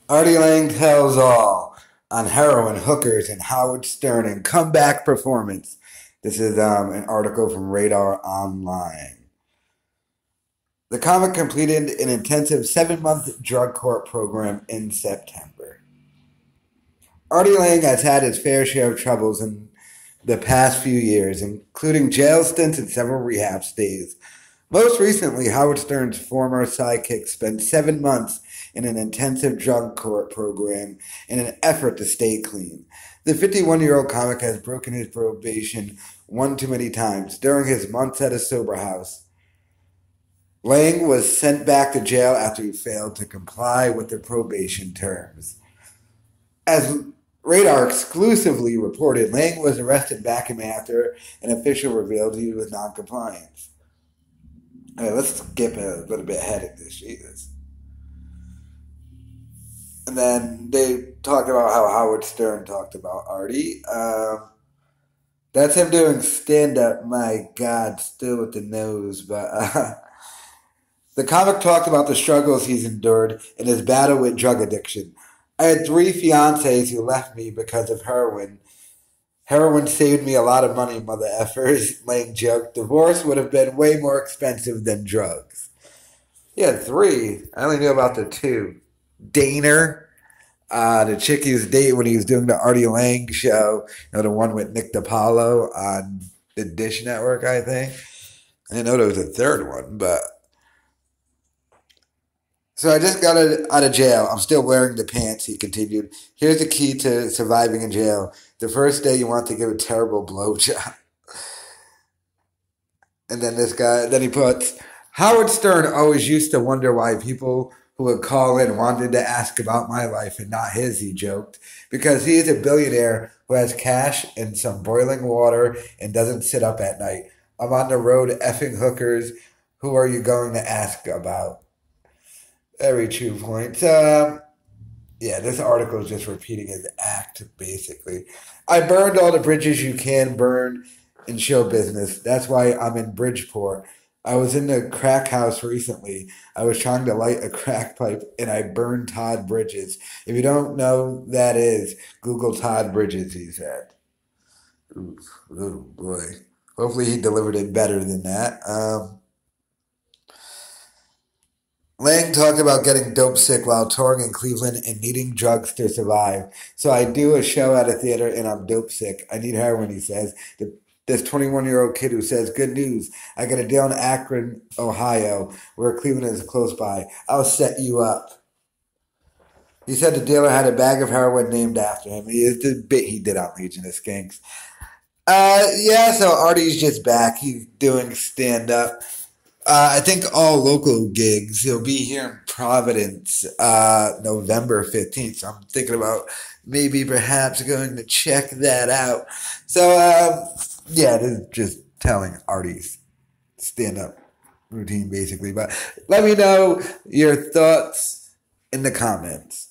Artie Lange tells all on heroin, hookers, and Howard Stern and comeback performance. This is an article from Radar Online. The comic completed an intensive 7-month drug court program in September. Artie Lange has had his fair share of troubles in the past few years, including jail stints and several rehab stays. Most recently, Howard Stern's former sidekick spent 7 months in an intensive drug court program in an effort to stay clean. The 51-year-old comic has broken his probation one too many times. During his months at a sober house, Lange was sent back to jail after he failed to comply with the probation terms. As Radar exclusively reported, Lange was arrested back in May after an official revealed he was non-compliant. Right, let's skip a little bit ahead of this. Jesus. And then they talked about how Howard Stern talked about Artie. That's him doing stand-up. My God, still with the nose. But the comic talked about the struggles he's endured in his battle with drug addiction. I had 3 fiancés who left me because of heroin. Heroin saved me a lot of money, mother effers, Lange joked. Divorce would have been way more expensive than drugs. He had 3. I only knew about the 2. Daner, the chick he was dating when he was doing the Artie Lange show, the one with Nick DiPaolo on the Dish Network, I think. I didn't know there was a 3rd one, but... So I just got out of jail. I'm still wearing the pants, he continued. Here's the key to surviving in jail. The first day you want to give a terrible blowjob. And then he puts, Howard Stern always used to wonder why people who would call in wanted to ask about my life and not his, he joked. Because he is a billionaire who has cash and some boiling water and doesn't sit up at night. I'm on the road effing hookers. Who are you going to ask about? Very true points. Yeah, this article is just repeating his act, basically. I burned all the bridges you can burn in show business. That's why I'm in Bridgeport. I was in the crack house recently. I was trying to light a crack pipe, and I burned Todd Bridges. If you don't know who that is, Google Todd Bridges, he said. Ooh, oh boy. Hopefully he delivered it better than that. Lange talked about getting dope sick while touring in Cleveland and needing drugs to survive. So I do a show at a theater and I'm dope sick. I need heroin, he says. This 21-year-old kid who says, good news, I got a deal in Akron, Ohio, where Cleveland is close by. I'll set you up. He said the dealer had a bag of heroin named after him. It's the bit he did on Legion of Skanks. Yeah, so Artie's just back. He's doing stand-up. I think all local gigs. He'll be here in Providence November 15th. So I'm thinking about maybe perhaps going to check that out. So, yeah, this is just telling Artie's stand-up routine, basically. But let me know your thoughts in the comments.